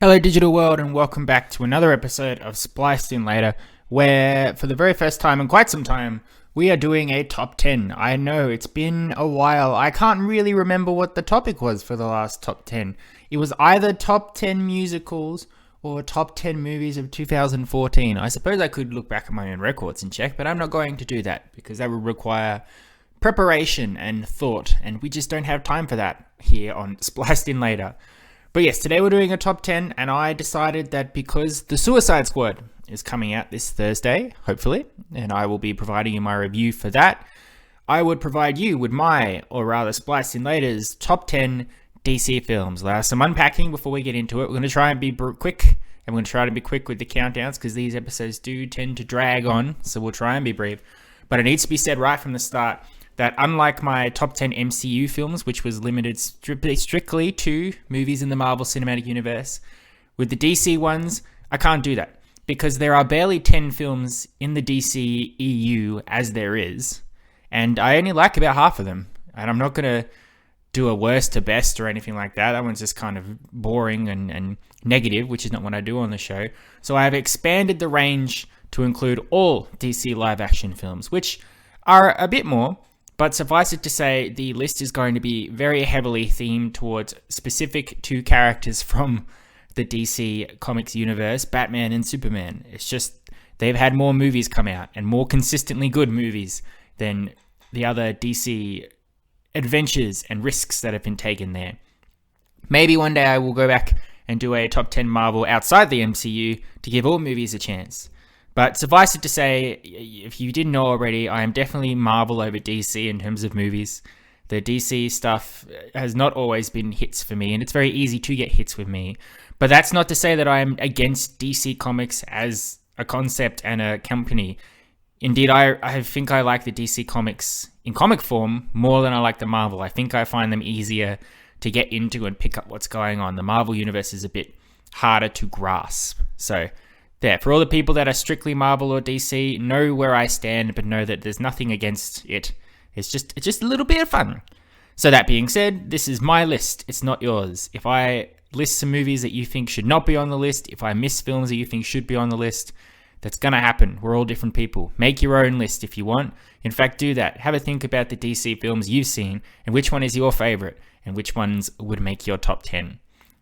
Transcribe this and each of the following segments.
Hello digital world, and welcome back to another episode of Spliced In Later, where for the very first time in quite some time, we are doing a top 10. I know, it's been a while. I can't really remember what the topic was for the last top 10. It was either top 10 musicals or top 10 movies of 2014. I suppose I could look back at my own records and check, but I'm not going to do that because that would require preparation and thought, and we just don't have time for that here on Spliced In Later. But yes, today we're doing a top 10, and I decided that because The Suicide Squad is coming out this Thursday, hopefully, and I will be providing you my review for that, I would provide you with my, or rather Spliced In Later's, top 10 DC films. Now, some unpacking before we get into it. We're going to try and be quick, and we're going to try to be quick with the countdowns, because these episodes do tend to drag on, so we'll try and be brief. But it needs to be said right from the start that unlike my top 10 MCU films, which was limited strictly to movies in the Marvel Cinematic Universe, with the DC ones, I can't do that. Because there are barely 10 films in the DCEU as there is, and I only like about half of them. And I'm not going to do a worst to best or anything like that. That one's just kind of boring and negative, which is not what I do on the show. So I have expanded the range to include all DC live action films, which are a bit more. But suffice it to say, the list is going to be very heavily themed towards specific two characters from the DC Comics universe, Batman and Superman. It's just, they've had more movies come out, and more consistently good movies than the other DC adventures and risks that have been taken there. Maybe one day I will go back and do a top 10 Marvel outside the MCU to give all movies a chance. But suffice it to say, if you didn't know already, I am definitely Marvel over DC in terms of movies. The DC stuff has not always been hits for me, and it's very easy to get hits with me. But that's not to say that I am against DC Comics as a concept and a company. Indeed, I think I like the DC Comics in comic form more than I like the Marvel. I think I find them easier to get into and pick up what's going on. The Marvel universe is a bit harder to grasp. So there, for all the people that are strictly Marvel or DC, know where I stand, but know that there's nothing against it. It's just a little bit of fun. So that being said, this is my list. It's not yours. If I list some movies that you think should not be on the list, if I miss films that you think should be on the list, that's going to happen. We're all different people. Make your own list if you want. In fact, do that. Have a think about the DC films you've seen and which one is your favorite and which ones would make your top 10.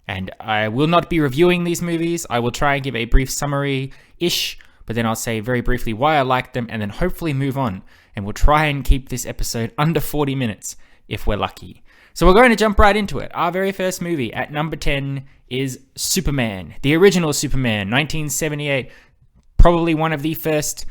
And I will not be reviewing these movies. I will try and give a brief summary-ish, but then I'll say very briefly why I like them and then hopefully move on. And we'll try and keep this episode under 40 minutes if we're lucky. So we're going to jump right into it. Our very first movie at number 10 is Superman, the original Superman, 1978. Probably one of the first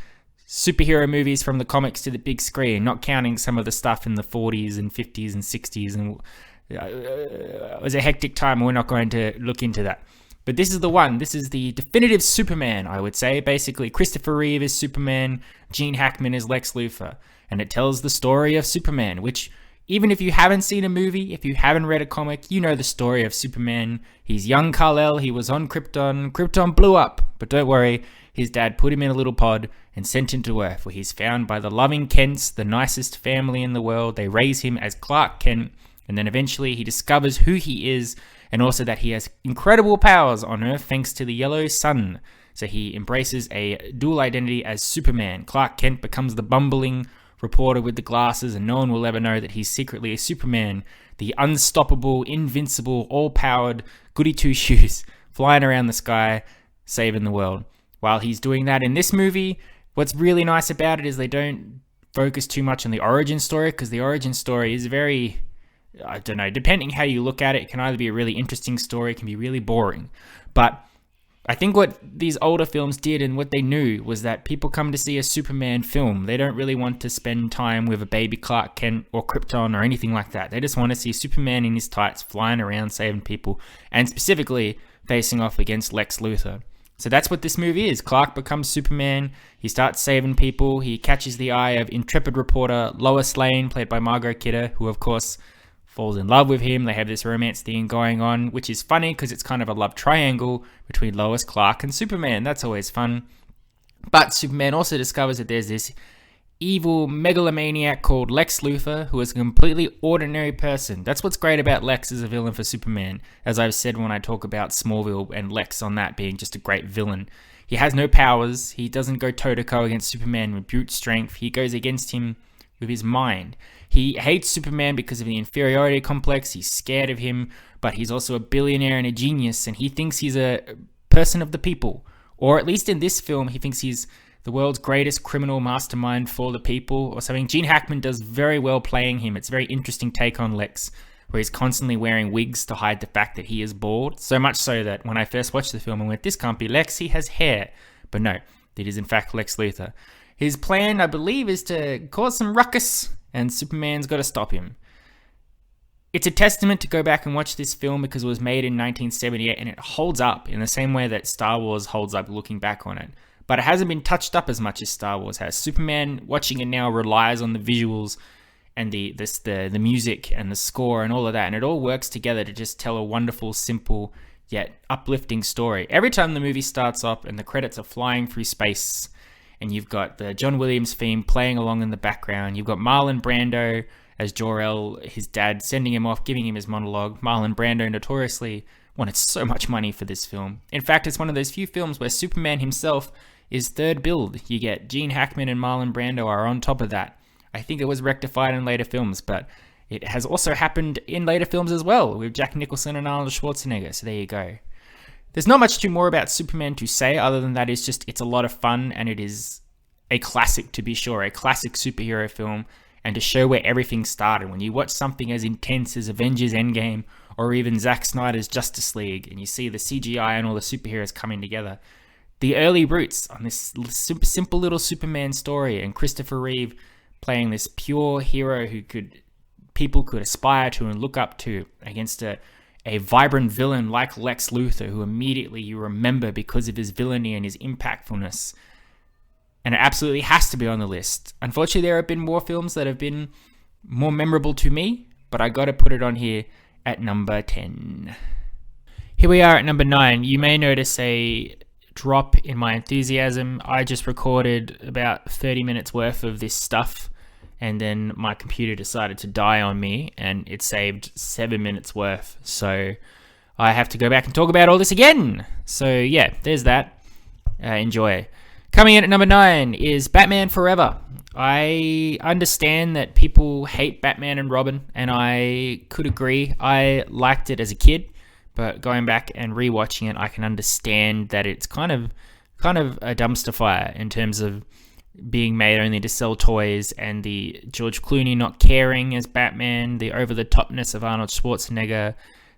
superhero movies from the comics to the big screen, not counting some of the stuff in the 40s and 50s and 60s. And it was a hectic time, and we're not going to look into that. But this is the one. This is the definitive Superman, I would say. Basically, Christopher Reeve is Superman, Gene Hackman is Lex Luthor. And it tells the story of Superman, which, even if you haven't seen a movie, if you haven't read a comic, you know the story of Superman. He's young Kal-El, he was on Krypton. Krypton blew up, but don't worry, his dad put him in a little pod and sent him to Earth, where he's found by the loving Kents, the nicest family in the world. They raise him as Clark Kent, and then eventually he discovers who he is, and also that he has incredible powers on Earth thanks to the yellow sun. So he embraces a dual identity as Superman. Clark Kent becomes the bumbling reporter with the glasses, and no one will ever know that he's secretly a Superman, the unstoppable, invincible, all-powered goody two-shoes, flying around the sky, saving the world. While he's doing that in this movie, what's really nice about it is they don't focus too much on the origin story, because the origin story is very, I don't know, depending how you look at it, it can either be a really interesting story, it can be really boring. But I think what these older films did and what they knew was that people come to see a Superman film. They don't really want to spend time with a baby Clark Kent or Krypton or anything like that. They just want to see Superman in his tights flying around saving people, and specifically facing off against Lex Luthor. So that's what this movie is. Clark becomes Superman. He starts saving people. He catches the eye of intrepid reporter Lois Lane, played by Margot Kidder, who of course falls in love with him. They have this romance thing going on, which is funny because it's kind of a love triangle between Lois, Clark, and Superman. That's always fun. But Superman also discovers that there's this evil megalomaniac called Lex Luthor, who is a completely ordinary person. That's what's great about Lex as a villain for Superman, as I've said when I talk about Smallville and Lex on that being just a great villain. He has no powers. He doesn't go toe-to-toe against Superman with brute strength. He goes against him with his mind. He hates Superman because of the inferiority complex. He's scared of him, but he's also a billionaire and a genius, and he thinks he's a person of the people. Or at least in this film, he thinks he's the world's greatest criminal mastermind for the people or something. Gene Hackman does very well playing him. It's a very interesting take on Lex, where he's constantly wearing wigs to hide the fact that he is bald. So much so that when I first watched the film, I went, this can't be Lex, he has hair. But no, it is in fact Lex Luthor. His plan, I believe, is to cause some ruckus, and Superman's got to stop him. It's a testament to go back and watch this film because it was made in 1978 and it holds up in the same way that Star Wars holds up looking back on it. But it hasn't been touched up as much as Star Wars has. Superman, watching it now, relies on the visuals and the music and the score and all of that, and it all works together to just tell a wonderful, simple, yet uplifting story. Every time the movie starts off and the credits are flying through space, and you've got the John Williams theme playing along in the background, you've got Marlon Brando as Jor-El, his dad, sending him off, giving him his monologue. Marlon Brando notoriously wanted so much money for this film. In fact, it's one of those few films where Superman himself is third billed. You get Gene Hackman and Marlon Brando are on top of that. I think it was rectified in later films, but it has also happened in later films as well, with Jack Nicholson and Arnold Schwarzenegger, so there you go. There's not much more about Superman to say, other than that it's a lot of fun, and it is a classic, to be sure, a classic superhero film, and to show where everything started. When you watch something as intense as Avengers Endgame, or even Zack Snyder's Justice League, and you see the CGI and all the superheroes coming together, the early roots on this simple little Superman story, and Christopher Reeve playing this pure hero who people could aspire to and look up to, against a vibrant villain like Lex Luthor, who immediately you remember because of his villainy and his impactfulness. And it absolutely has to be on the list. Unfortunately, there have been more films that have been more memorable to me, but I got to put it on here at number 10. Here we are at number 9. You may notice a drop in my enthusiasm. I just recorded about 30 minutes worth of this stuff, and then my computer decided to die on me, and it saved 7 minutes worth. So I have to go back and talk about all this again. So yeah, there's that. Enjoy. Coming in at number 9 is Batman Forever. I understand that people hate Batman and Robin, and I could agree. I liked it as a kid, but going back and rewatching it, I can understand that it's kind of a dumpster fire in terms of being made only to sell toys, and the George Clooney not caring as Batman, the over-the-topness of Arnold Schwarzenegger,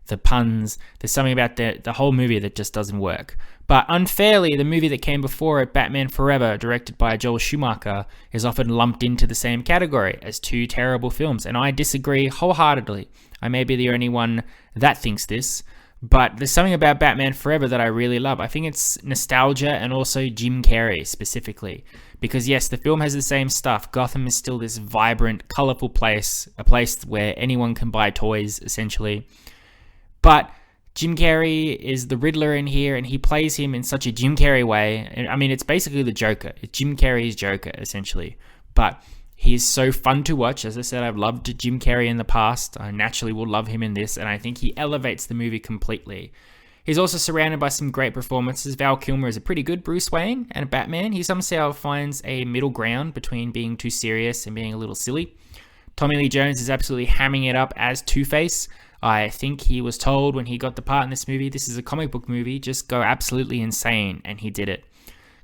the puns. There's something about the whole movie that just doesn't work. But unfairly, the movie that came before it, Batman Forever, directed by Joel Schumacher, is often lumped into the same category as two terrible films, and I disagree wholeheartedly. I may be the only one that thinks this, but there's something about Batman Forever that I really love. I think it's nostalgia, and also Jim Carrey specifically. Because yes, the film has the same stuff. Gotham is still this vibrant, colorful place, a place where anyone can buy toys, essentially. But Jim Carrey is the Riddler in here, and he plays him in such a Jim Carrey way. I mean, it's basically the Joker. It's Jim Carrey's Joker, essentially. But he's so fun to watch. As I said, I've loved Jim Carrey in the past. I naturally will love him in this, and I think he elevates the movie completely. He's also surrounded by some great performances. Val Kilmer is a pretty good Bruce Wayne and a Batman. He somehow finds a middle ground between being too serious and being a little silly. Tommy Lee Jones is absolutely hamming it up as Two-Face. I think he was told when he got the part in this movie, this is a comic book movie, just go absolutely insane, and he did it.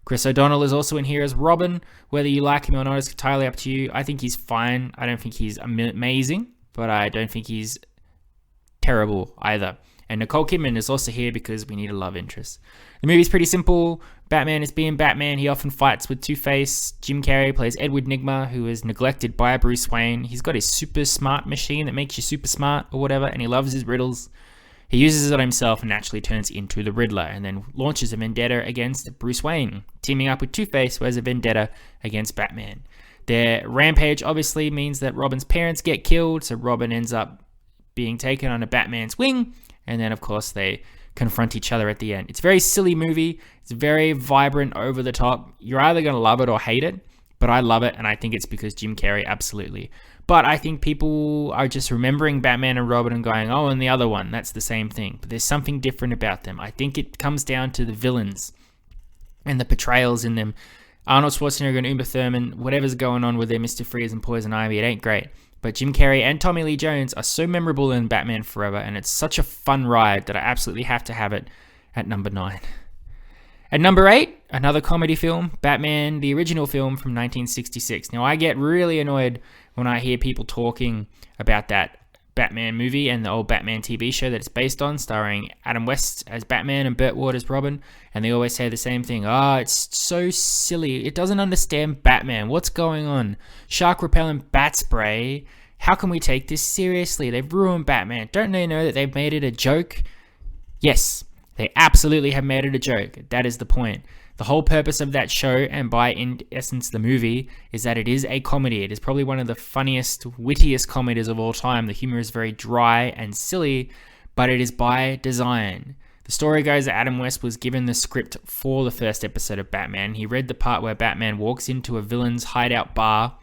Chris O'Donnell is also in here as Robin. Whether you like him or not is entirely up to you. I think he's fine. I don't think he's amazing, but I don't think he's terrible either. And Nicole Kidman is also here because we need a love interest. The movie's pretty simple. Batman is being Batman. He often fights with Two-Face. Jim Carrey plays Edward Nygma, who is neglected by Bruce Wayne. He's got his super smart machine that makes you super smart or whatever, and he loves his riddles. He uses it on himself and naturally turns into the Riddler, and then launches a vendetta against Bruce Wayne, teaming up with Two-Face, who has a vendetta against Batman. Their rampage obviously means that Robin's parents get killed, so Robin ends up being taken under Batman's wing, and then, of course, they confront each other at the end. It's a very silly movie. It's very vibrant, over the top. You're either going to love it or hate it, but I love it, and I think it's because Jim Carrey, absolutely. But I think people are just remembering Batman and Robin and going, oh, and the other one, that's the same thing. But there's something different about them. I think it comes down to the villains and the portrayals in them. Arnold Schwarzenegger and Uma Thurman, whatever's going on with their Mr. Freeze and Poison Ivy, it ain't great. But Jim Carrey and Tommy Lee Jones are so memorable in Batman Forever, and it's such a fun ride that I absolutely have to have it at number 9. At number 8, another comedy film, Batman, the original film from 1966. Now, I get really annoyed when I hear people talking about that Batman movie and the old Batman TV show that it's based on, starring Adam West as Batman and Burt Ward as Robin, and they always say the same thing. It's so silly. It doesn't understand Batman. What's going on? Shark repellent bat spray. How can we take this seriously? They've ruined Batman. Don't they know that they've made it a joke? Yes, they absolutely have made it a joke. That is the point. The whole purpose of that show, and by in essence the movie, is that it is a comedy. It is probably one of the funniest, wittiest comedies of all time. The humor is very dry and silly, but it is by design. The story goes that Adam West was given the script for the first episode of Batman. He read the part where Batman walks into a villain's hideout bar.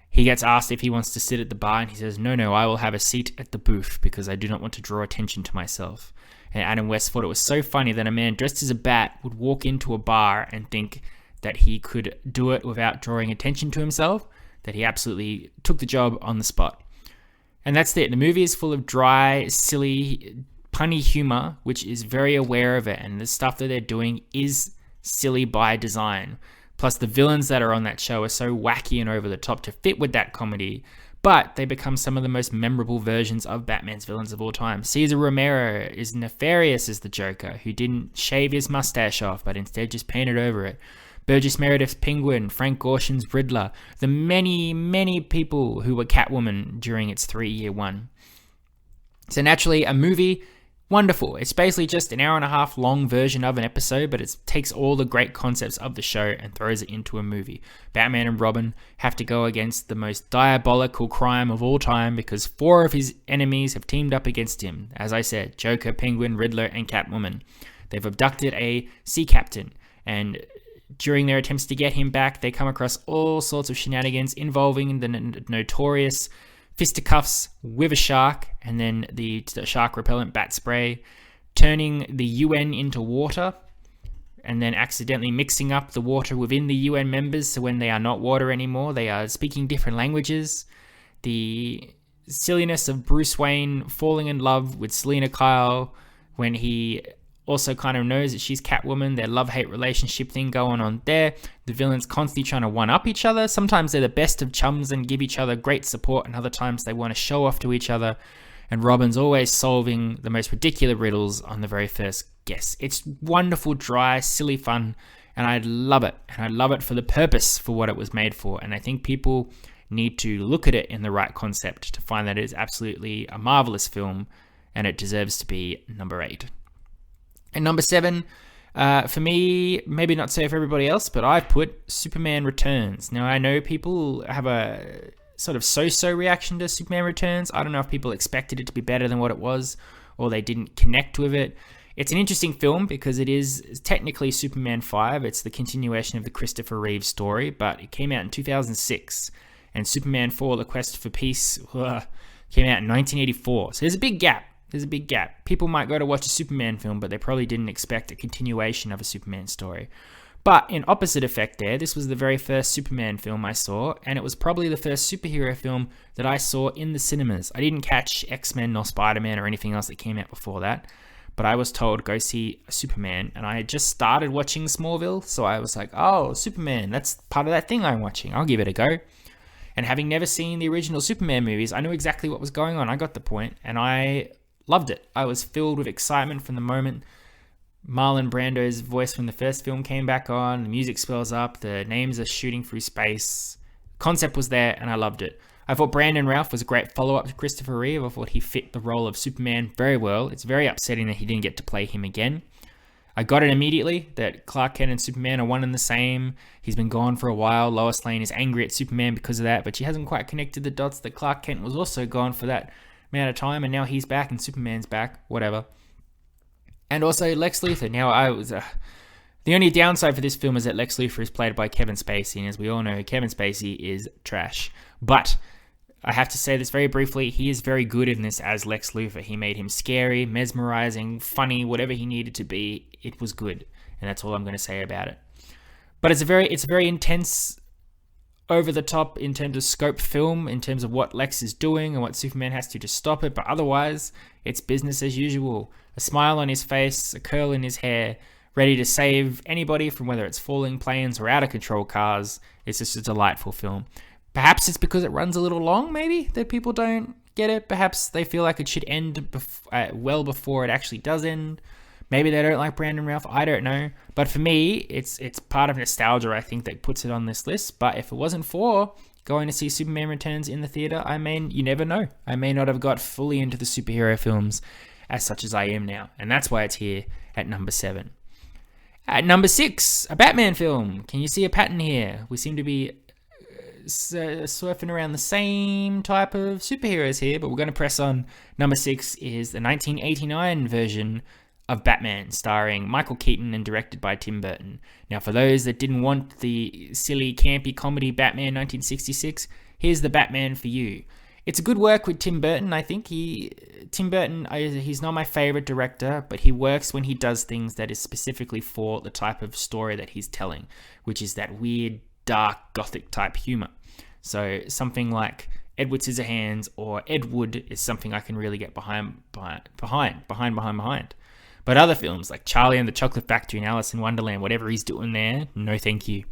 He gets asked if he wants to sit at the bar, and he says, no, I will have a seat at the booth because I do not want to draw attention to myself. And Adam West thought it was so funny that a man dressed as a bat would walk into a bar and think that he could do it without drawing attention to himself, that he absolutely took the job on the spot. And that's it. The movie is full of dry, silly, punny humor, which is very aware of it. And the stuff that they're doing is silly by design. Plus, the villains that are on that show are so wacky and over the top to fit with that comedy. But they become some of the most memorable versions of Batman's villains of all time. Cesar Romero is nefarious as the Joker, who didn't shave his mustache off, but instead just painted over it. Burgess Meredith's Penguin, Frank Gorshin's Riddler, the many, many people who were Catwoman during its 3-year run. So naturally, a movie, wonderful. It's basically just an hour and a half long version of an episode, but it takes all the great concepts of the show and throws it into a movie. Batman and Robin have to go against the most diabolical crime of all time because 4 of his enemies have teamed up against him. As I said, Joker, Penguin, Riddler, and Catwoman. They've abducted a sea captain, and during their attempts to get him back, they come across all sorts of shenanigans involving the notorious fisticuffs with a shark, and then the shark repellent bat spray, turning the UN into water, and then accidentally mixing up the water within the UN members, so when they are not water anymore, they are speaking different languages. The silliness of Bruce Wayne falling in love with Selena Kyle when he also kind of knows that she's Catwoman, their love-hate relationship thing going on there. The villains constantly trying to one-up each other. Sometimes they're the best of chums and give each other great support, and other times they want to show off to each other. And Robin's always solving the most ridiculous riddles on the very first guess. It's wonderful, dry, silly fun, and I love it. And I love it for the purpose for what it was made for. And I think people need to look at it in the right concept to find that it is absolutely a marvelous film, and it deserves to be number 8. And number 7, for me, maybe not so for everybody else, but I've put Superman Returns. Now, I know people have a sort of so-so reaction to Superman Returns. I don't know if people expected it to be better than what it was, or they didn't connect with it. It's an interesting film because it is technically Superman 5. It's the continuation of the Christopher Reeve story, but it came out in 2006. And Superman 4, The Quest for Peace, came out in 1984. So there's a big gap. People might go to watch a Superman film, but they probably didn't expect a continuation of a Superman story. But in opposite effect there, this was the very first Superman film I saw, and it was probably the first superhero film that I saw in the cinemas. I didn't catch X-Men nor Spider-Man or anything else that came out before that, but I was told, go see Superman, and I had just started watching Smallville, so I was like, oh, Superman, that's part of that thing I'm watching. I'll give it a go. And having never seen the original Superman movies, I knew exactly what was going on. I got the point, and I loved it. I was filled with excitement from the moment Marlon Brando's voice from the first film came back on, the music swells up, the names are shooting through space. The concept was there, and I loved it. I thought Brandon Routh was a great follow-up to Christopher Reeve. I thought he fit the role of Superman very well. It's very upsetting that he didn't get to play him again. I got it immediately that Clark Kent and Superman are one and the same. He's been gone for a while. Lois Lane is angry at Superman because of that, but she hasn't quite connected the dots that Clark Kent was also gone for that amount of time, and now he's back and Superman's back, whatever. And also Lex Luthor. Now, The only downside for this film is that Lex Luthor is played by Kevin Spacey, and as we all know, Kevin Spacey is trash. But I have to say this very briefly, he is very good in this as Lex Luthor. He made him scary, mesmerizing, funny, whatever he needed to be, it was good. And that's all I'm going to say about it. But it's a very intense, over the top in terms of scope film, in terms of what Lex is doing and what Superman has to stop it. But otherwise, it's business as usual. A smile on his face, a curl in his hair, ready to save anybody from whether it's falling planes or out of control cars. It's just a delightful film. Perhaps it's because it runs a little long, maybe, that people don't get it. Perhaps they feel like it should end well before it actually does end. Maybe they don't like Brandon Routh. I don't know. But for me, it's part of nostalgia, I think, that puts it on this list. But if it wasn't for going to see Superman Returns in the theater, you never know. I may not have got fully into the superhero films as such as I am now. And that's why it's here at number 7. At number 6, a Batman film. Can you see a pattern here? We seem to be surfing around the same type of superheroes here, but we're going to press on. Number 6 is the 1989 version of Batman, starring Michael Keaton and directed by Tim Burton. Now, for those that didn't want the silly, campy comedy Batman 1966, here's the Batman for you. It's a good work with Tim Burton, I think. Tim Burton, he's not my favorite director, but he works when he does things that is specifically for the type of story that he's telling, which is that weird, dark, gothic type humor. So something like Edward Scissorhands or Ed Wood is something I can really get behind. But other films like Charlie and the Chocolate Factory and Alice in Wonderland, whatever he's doing there, no thank you.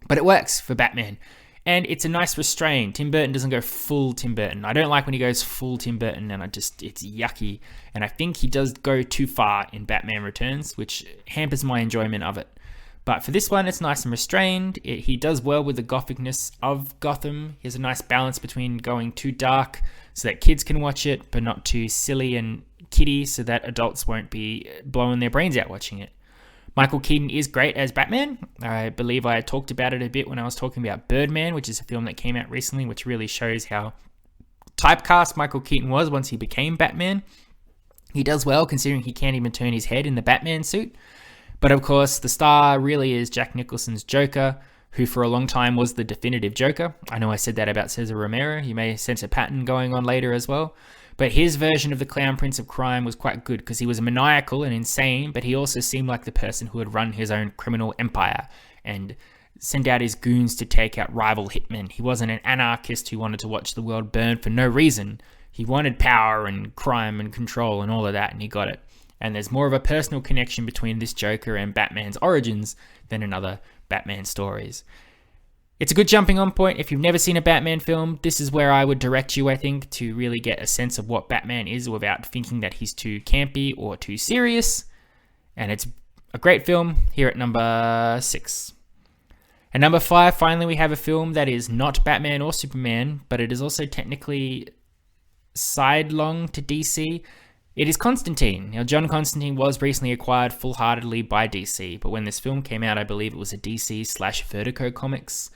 But it works for Batman. And it's a nice restraint. Tim Burton doesn't go full Tim Burton. I don't like when he goes full Tim Burton, and it's yucky. And I think he does go too far in Batman Returns, which hampers my enjoyment of it. But for this one, it's nice and restrained. He does well with the gothicness of Gotham. He has a nice balance between going too dark so that kids can watch it, but not too silly and kiddie so that adults won't be blowing their brains out watching it. Michael Keaton is great as Batman. I believe I talked about it a bit when I was talking about Birdman, which is a film that came out recently, which really shows how typecast Michael Keaton was once he became Batman. He does well considering he can't even turn his head in the Batman suit. But of course, the star really is Jack Nicholson's Joker, who for a long time was the definitive Joker. I know I said that about Cesar Romero. You may sense a pattern going on later as well. But his version of the Clown Prince of Crime was quite good because he was maniacal and insane, but he also seemed like the person who would run his own criminal empire and send out his goons to take out rival hitmen. He wasn't an anarchist who wanted to watch the world burn for no reason. He wanted power and crime and control and all of that, and he got it. And there's more of a personal connection between this Joker and Batman's origins than in other Batman stories. It's a good jumping on point. If you've never seen a Batman film, this is where I would direct you, I think, to really get a sense of what Batman is without thinking that he's too campy or too serious. And it's a great film here at number 6. And number 5, finally, we have a film that is not Batman or Superman, but it is also technically sidelong to DC. It is Constantine. Now, John Constantine was recently acquired full-heartedly by DC, but when this film came out, I believe it was a DC/Vertigo Comics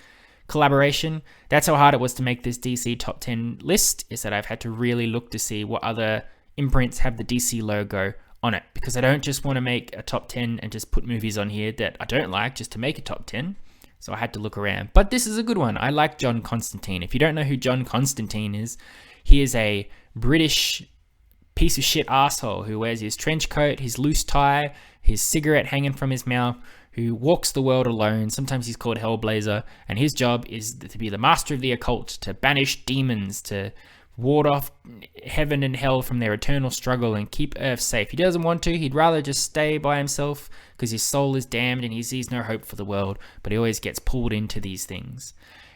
collaboration. That's how hard it was to make this DC top 10 list, is that I've had to really look to see what other imprints have the DC logo on it, because I don't just want to make a top 10 and just put movies on here that I don't like just to make a top 10. So I had to look around. But this is a good one. I like John Constantine. If you don't know who John Constantine is, he is a British piece of shit asshole who wears his trench coat, his loose tie, his cigarette hanging from his mouth, who walks the world alone. Sometimes he's called Hellblazer, and his job is to be the master of the occult, to banish demons, to ward off heaven and hell from their eternal struggle and keep Earth safe. He doesn't want to. He'd rather just stay by himself because his soul is damned and he sees no hope for the world, but he always gets pulled into these things.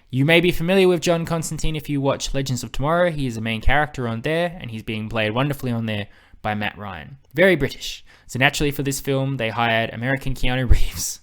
You may be familiar with John Constantine if you watch Legends of Tomorrow. He is a main character on there, and he's being played wonderfully on there by Matt Ryan. Very British. So naturally for this film, they hired American Keanu Reeves.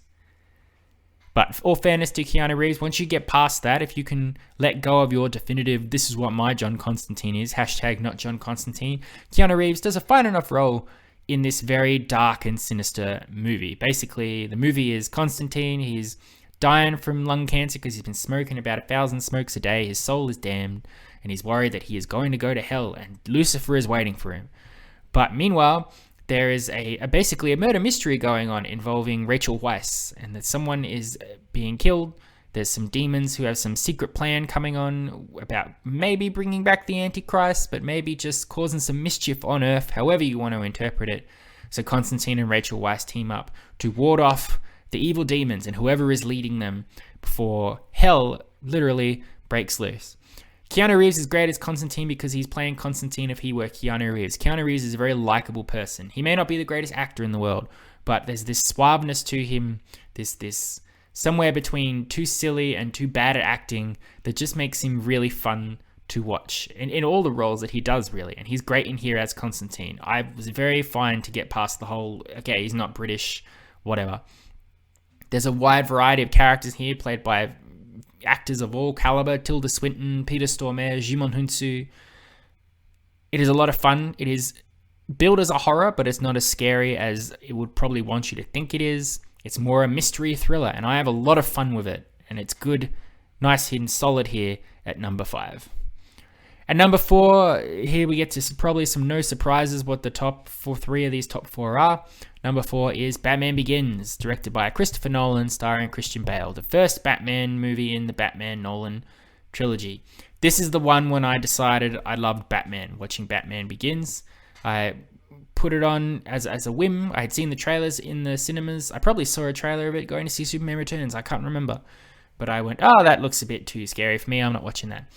But for all fairness to Keanu Reeves, once you get past that, if you can let go of your definitive, this is what my John Constantine is, hashtag not John Constantine, Keanu Reeves does a fine enough role in this very dark and sinister movie. Basically, the movie is Constantine. He's dying from lung cancer because he's been smoking about 1,000 smokes a day. His soul is damned, and he's worried that he is going to go to hell, and Lucifer is waiting for him. But meanwhile, there is basically a murder mystery going on involving Rachel Weisz, and that someone is being killed. There's some demons who have some secret plan coming on about maybe bringing back the Antichrist, but maybe just causing some mischief on Earth, however you want to interpret it. So Constantine and Rachel Weisz team up to ward off the evil demons and whoever is leading them before hell literally breaks loose. Keanu Reeves is great as Constantine because he's playing Constantine if he were Keanu Reeves. Keanu Reeves is a very likable person. He may not be the greatest actor in the world, but there's this suaveness to him, this somewhere between too silly and too bad at acting that just makes him really fun to watch in all the roles that he does, really. And he's great in here as Constantine. I was very fine to get past the whole, okay, he's not British, whatever. There's a wide variety of characters here played by actors of all caliber: Tilda Swinton, Peter Stormare, Jimon Hunsu. It is a lot of fun. It is billed as a horror, but it's not as scary as it would probably want you to think it is. It's more a mystery thriller, and I have a lot of fun with it, and it's good, nice and solid here at number 5. At number 4, here we get to probably some no surprises what the top 3 of these top 4 are. Number 4 is Batman Begins, directed by Christopher Nolan, starring Christian Bale, the first Batman movie in the Batman Nolan trilogy. This is the one when I decided I loved Batman, watching Batman Begins. I put it on as a whim. I had seen the trailers in the cinemas. I probably saw a trailer of it going to see Superman Returns. I can't remember. But I went, oh, that looks a bit too scary for me. I'm not watching that.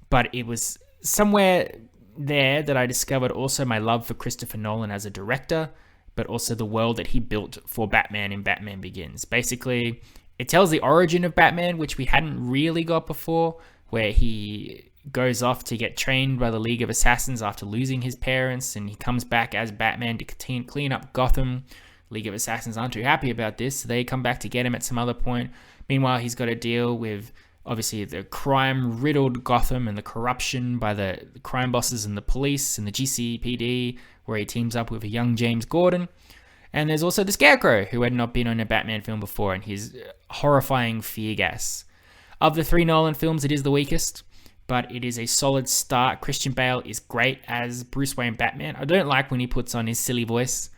But it was somewhere there that I discovered also my love for Christopher Nolan as a director, but also the world that he built for Batman in Batman Begins. Basically, it tells the origin of Batman, which we hadn't really got before, where he goes off to get trained by the League of Assassins after losing his parents, and he comes back as Batman to clean up Gotham. League of Assassins aren't too happy about this, so they come back to get him at some other point. Meanwhile, he's got to deal with, obviously, the crime-riddled Gotham and the corruption by the crime bosses and the police and the GCPD, where he teams up with a young James Gordon. And there's also the Scarecrow, who had not been on a Batman film before, and his horrifying fear gas. Of the 3 Nolan films, it is the weakest, but it is a solid start. Christian Bale is great as Bruce Wayne Batman. I don't like when he puts on his silly voice,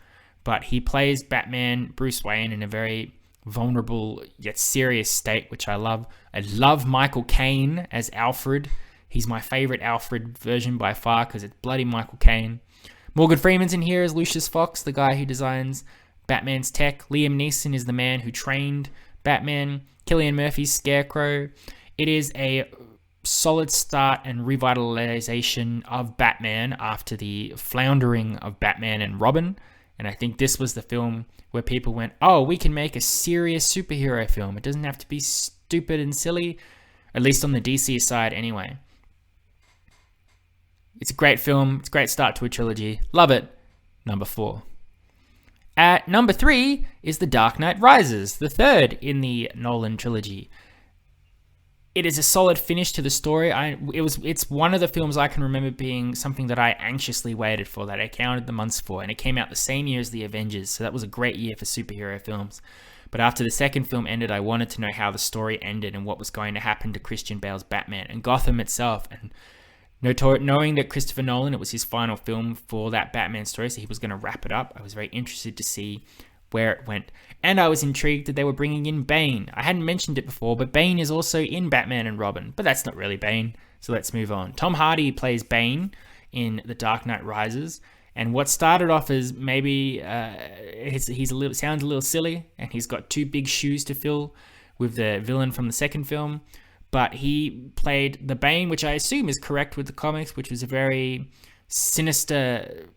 but he plays Batman, Bruce Wayne, in a very vulnerable yet serious state, which I love. I love Michael Caine as Alfred. He's my favorite Alfred version by far because it's bloody Michael Caine. Morgan Freeman's in here as Lucius Fox, the guy who designs Batman's tech. Liam Neeson is the man who trained Batman. Cillian Murphy's Scarecrow. It is a solid start and revitalization of Batman after the floundering of Batman and Robin. And I think this was the film where people went, oh, we can make a serious superhero film. It doesn't have to be stupid and silly, at least on the DC side anyway. It's a great film. It's a great start to a trilogy. Love it. Number 4. At number 3 is The Dark Knight Rises, the third in the Nolan trilogy. It is a solid finish to the story. It's one of the films I can remember being something that I anxiously waited for, that I counted the months for, and it came out the same year as The Avengers, so that was a great year for superhero films. But after the second film ended, I wanted to know how the story ended and what was going to happen to Christian Bale's Batman and Gotham itself. And knowing that Christopher Nolan, it was his final film for that Batman story, so he was going to wrap it up, I was very interested to see where it went. And I was intrigued that they were bringing in Bane. I hadn't mentioned it before, but Bane is also in Batman and Robin, but that's not really Bane, so let's move on. Tom Hardy plays Bane in The Dark Knight Rises, and what started off as maybe sounds a little silly, and he's got 2 big shoes to fill with the villain from the second film, but he played the Bane, which I assume is correct with the comics, which was a very sinister,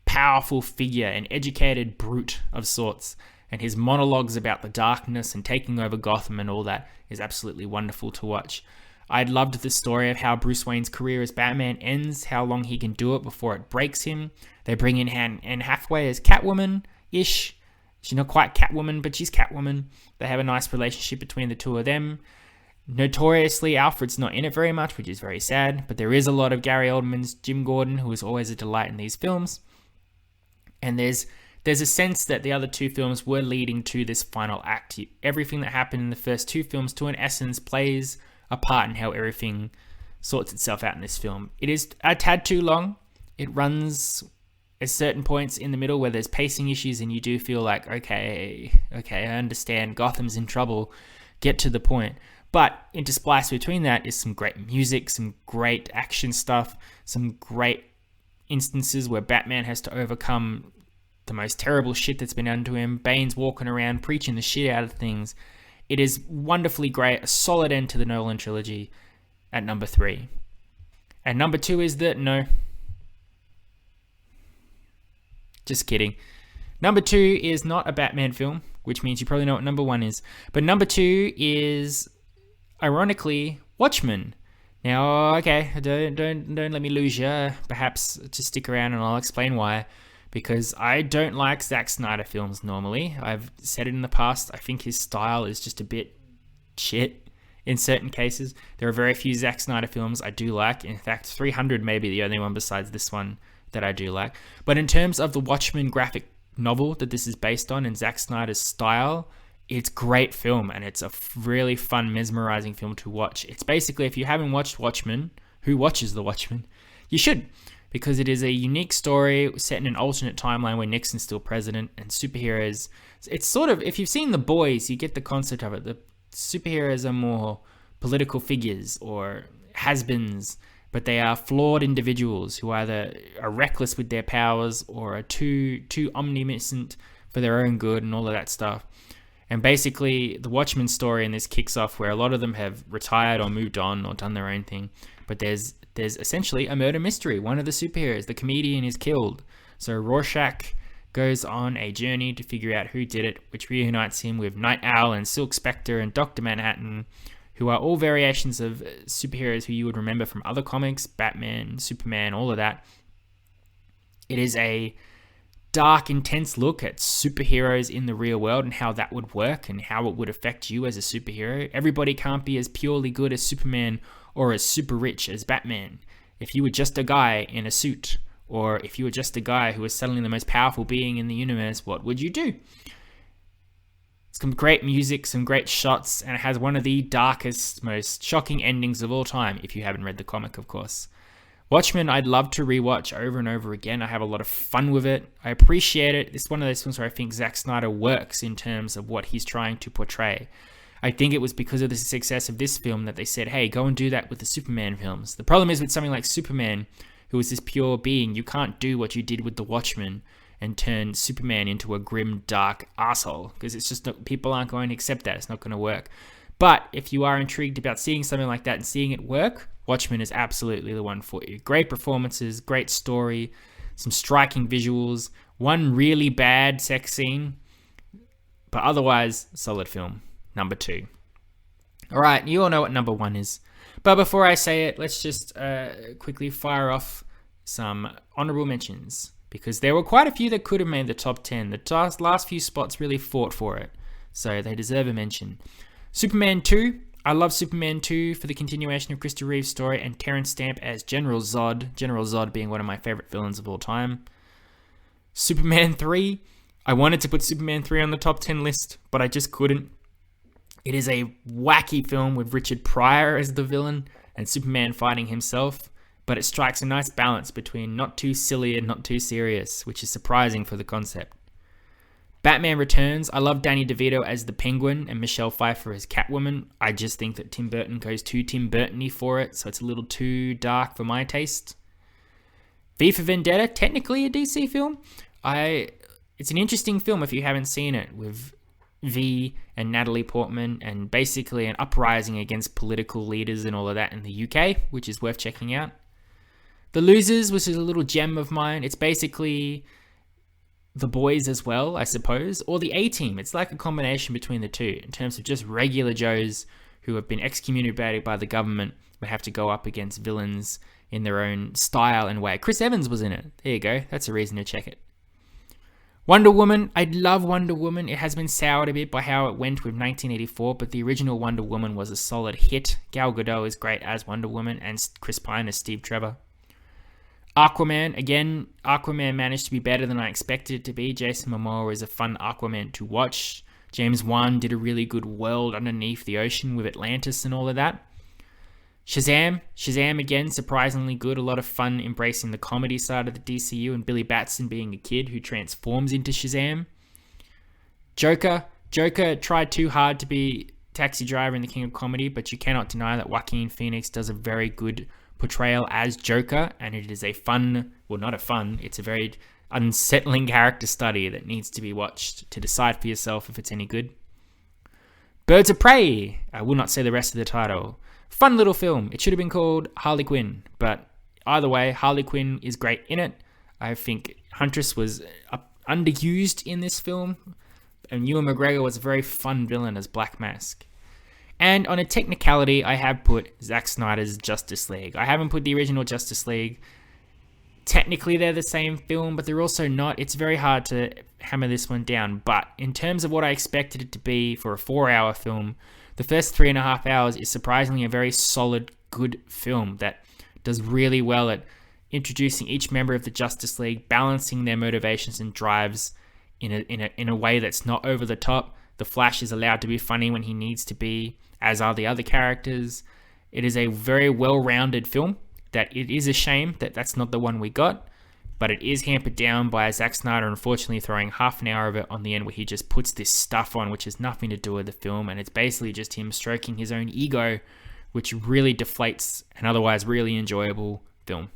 powerful figure, an educated brute of sorts, and his monologues about the darkness and taking over Gotham and all that is absolutely wonderful to watch. I loved the story of how Bruce Wayne's career as Batman ends, how long he can do it before it breaks him. They bring in Anne Hathaway as Catwoman-ish. She's not quite Catwoman, but she's Catwoman. They have a nice relationship between the two of them. Notoriously, Alfred's not in it very much, which is very sad, but there is a lot of Gary Oldman's Jim Gordon, who is always a delight in these films. And there's a sense that the other 2 films were leading to this final act. Everything that happened in the first 2 films, to an essence, plays a part in how everything sorts itself out in this film. It is a tad too long. It runs at certain points in the middle where there's pacing issues and you do feel like, okay, I understand Gotham's in trouble, get to the point. But interspliced between that is some great music, some great action stuff, some great instances where Batman has to overcome the most terrible shit that's been done to him. Bane's walking around preaching the shit out of things. It is wonderfully great, a solid end to the Nolan trilogy at number 3. And number 2 is no. Just kidding. Number 2 is not a Batman film, which means you probably know what number 1 is. But number 2 is, ironically, Watchmen. Now, okay, don't let me lose you. Perhaps just stick around and I'll explain why. Because I don't like Zack Snyder films normally. I've said it in the past. I think his style is just a bit shit in certain cases. There are very few Zack Snyder films I do like. In fact, 300 may be the only one besides this one that I do like. But in terms of the Watchmen graphic novel that this is based on and Zack Snyder's style, it's a great film and it's a really fun, mesmerizing film to watch. It's basically, if you haven't watched Watchmen, who watches The Watchmen? You should, because it is a unique story set in an alternate timeline where Nixon's still president and superheroes. It's sort of, if you've seen The Boys, you get the concept of it. The superheroes are more political figures or has-beens, but they are flawed individuals who either are reckless with their powers or are too omniscient for their own good and all of that stuff. And basically, the Watchmen story in this kicks off where a lot of them have retired or moved on or done their own thing. But there's essentially a murder mystery. One of the superheroes, the comedian, is killed. So Rorschach goes on a journey to figure out who did it, which reunites him with Night Owl and Silk Spectre and Dr. Manhattan, who are all variations of superheroes who you would remember from other comics, Batman, Superman, all of that. It is a dark, intense look at superheroes in the real world and how that would work and how it would affect you as a superhero. Everybody can't be as purely good as Superman or as super rich as Batman. If you were just a guy in a suit, or if you were just a guy who was suddenly the most powerful being in the universe, what would you do? Some great music, some great shots, and it has one of the darkest, most shocking endings of all time, if you haven't read the comic, of course. Watchmen, I'd love to rewatch over and over again. I have a lot of fun with it. I appreciate it. It's one of those films where I think Zack Snyder works in terms of what he's trying to portray. I think it was because of the success of this film that they said, hey, go and do that with the Superman films. The problem is with something like Superman, who is this pure being, you can't do what you did with The Watchmen and turn Superman into a grim, dark asshole, because it's just not, people aren't going to accept that. It's not going to work. But if you are intrigued about seeing something like that and seeing it work, Watchmen is absolutely the one for you. Great performances, great story, some striking visuals, one really bad sex scene, but otherwise, solid film. Number 2. All right, you all know what number 1 is. But before I say it, let's just quickly fire off some honorable mentions, because there were quite a few that could have made the top 10. The last few spots really fought for it, so they deserve a mention. Superman 2. I love Superman 2 for the continuation of Christopher Reeve's story and Terrence Stamp as General Zod. General Zod being one of my favorite villains of all time. Superman 3. I wanted to put Superman 3 on the top 10 list, but I just couldn't. It is a wacky film with Richard Pryor as the villain and Superman fighting himself, but it strikes a nice balance between not too silly and not too serious, which is surprising for the concept. Batman Returns. I love Danny DeVito as the Penguin and Michelle Pfeiffer as Catwoman. I just think that Tim Burton goes too Tim Burton-y for it, so it's a little too dark for my taste. V for Vendetta, technically a DC film. It's an interesting film if you haven't seen it, with V and Natalie Portman, and basically an uprising against political leaders and all of that in the UK, which is worth checking out. The Losers, which is a little gem of mine. It's basically The Boys as well, I suppose, or the A-Team. It's like a combination between the two in terms of just regular Joes who have been excommunicated by the government but have to go up against villains in their own style and way. Chris Evans was in it. There you go. That's a reason to check it. Wonder Woman. I love Wonder Woman. It has been soured a bit by how it went with 1984, but the original Wonder Woman was a solid hit. Gal Gadot is great as Wonder Woman, and Chris Pine as Steve Trevor. Aquaman. Again, Aquaman managed to be better than I expected it to be. Jason Momoa is a fun Aquaman to watch. James Wan did a really good world underneath the ocean with Atlantis and all of that. Shazam again, surprisingly good. A lot of fun embracing the comedy side of the DCU and Billy Batson being a kid who transforms into Shazam. Joker tried too hard to be Taxi Driver and the King of Comedy, but you cannot deny that Joaquin Phoenix does a very good portrayal as Joker, and it is it's a very unsettling character study that needs to be watched to decide for yourself if it's any good. Birds of Prey. I will not say the rest of the title. Fun little film. It should have been called Harley Quinn, but either way, Harley Quinn is great in it. I think Huntress was underused in this film, and Ewan McGregor was a very fun villain as Black Mask. And on a technicality, I have put Zack Snyder's Justice League. I haven't put the original Justice League. Technically, they're the same film, but they're also not. It's very hard to hammer this one down. But in terms of what I expected it to be for a 4-hour film, the first 3.5 hours is surprisingly a very solid, good film that does really well at introducing each member of the Justice League, balancing their motivations and drives in a way that's not over the top. The Flash is allowed to be funny when he needs to be, as are the other characters. It is a very well-rounded film. That it is a shame that that's not the one we got, but it is hampered down by Zack Snyder unfortunately throwing half an hour of it on the end where he just puts this stuff on which has nothing to do with the film, and it's basically just him stroking his own ego, which really deflates an otherwise really enjoyable film.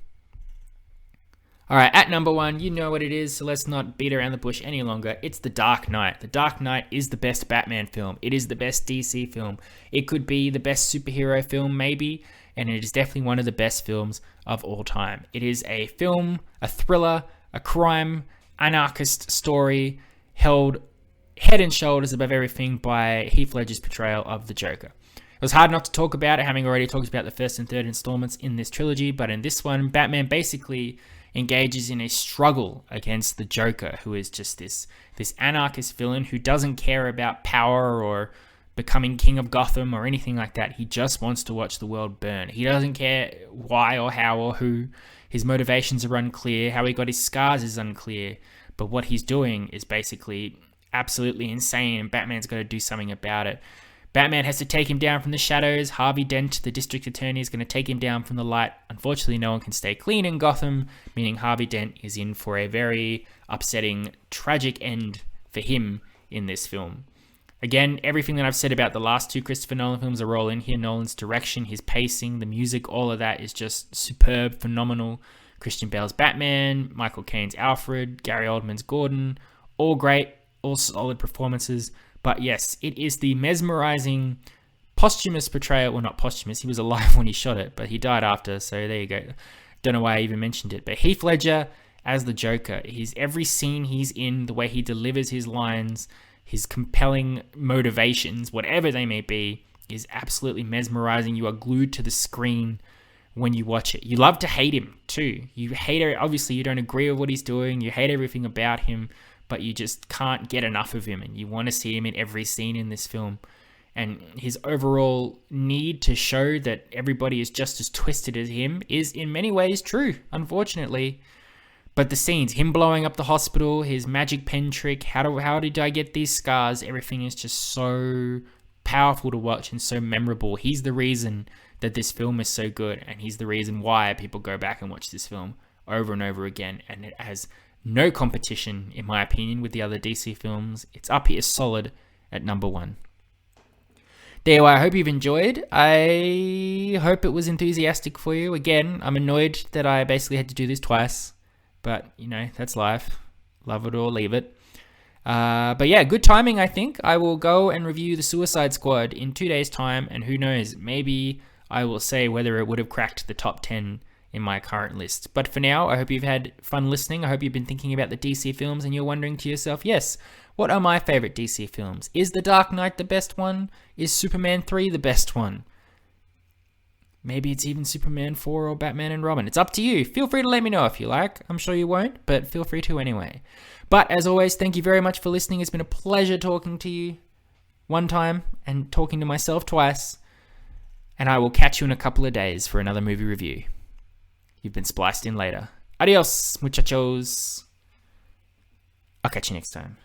Alright, at number 1, you know what it is, so let's not beat around the bush any longer. It's The Dark Knight. The Dark Knight is the best Batman film. It is the best DC film. It could be the best superhero film, maybe, and it is definitely one of the best films of all time. It is a film, a thriller, a crime, anarchist story held head and shoulders above everything by Heath Ledger's portrayal of the Joker. It was hard not to talk about it, having already talked about the first and third installments in this trilogy, but in this one, Batman basically engages in a struggle against the Joker, who is just this anarchist villain who doesn't care about power or becoming king of Gotham or anything like that. He just wants to watch the world burn. He doesn't care why or how or who. His motivations are unclear. How he got his scars is unclear. But what he's doing is basically absolutely insane, and Batman's got to do something about it. Batman has to take him down from the shadows. Harvey Dent, the district attorney, is going to take him down from the light. Unfortunately, no one can stay clean in Gotham, meaning Harvey Dent is in for a very upsetting, tragic end for him in this film. Again, everything that I've said about the last 2 Christopher Nolan films are all in here. Nolan's direction, his pacing, the music, all of that is just superb, phenomenal. Christian Bale's Batman, Michael Caine's Alfred, Gary Oldman's Gordon, all great, all solid performances. But yes, it is the mesmerizing posthumous portrayal. Well, not posthumous. He was alive when he shot it, but he died after. So there you go. Don't know why I even mentioned it. But Heath Ledger as the Joker. Every scene he's in, the way he delivers his lines, his compelling motivations, whatever they may be, is absolutely mesmerizing. You are glued to the screen when you watch it. You love to hate him too. You hate it. Obviously, you don't agree with what he's doing. You hate everything about him, but you just can't get enough of him, and you want to see him in every scene in this film. And his overall need to show that everybody is just as twisted as him is in many ways true, unfortunately. But the scenes, him blowing up the hospital, his magic pen trick, how did I get these scars? Everything is just so powerful to watch and so memorable. He's the reason that this film is so good, and he's the reason why people go back and watch this film over and over again. And it has no competition, in my opinion, with the other DC films. It's up here solid at number 1. There you are. I hope you've enjoyed. I hope it was enthusiastic for you. Again, I'm annoyed that I basically had to do this twice, but you know, that's life. Love it or leave it. But yeah, good timing, I think. I will go and review The Suicide Squad in 2 days' time, and who knows, maybe I will say whether it would have cracked the top 10 in my current list. But for now, I hope you've had fun listening. I hope you've been thinking about the DC films and you're wondering to yourself, yes, what are my favorite DC films? Is The Dark Knight the best one? Is Superman 3 the best one? Maybe it's even Superman 4 or Batman and Robin. It's up to you. Feel free to let me know if you like. I'm sure you won't, but feel free to anyway. But as always, thank you very much for listening. It's been a pleasure talking to you one time and talking to myself twice. And I will catch you in a couple of days for another movie review. You've been spliced in later. Adios, muchachos. I'll catch you next time.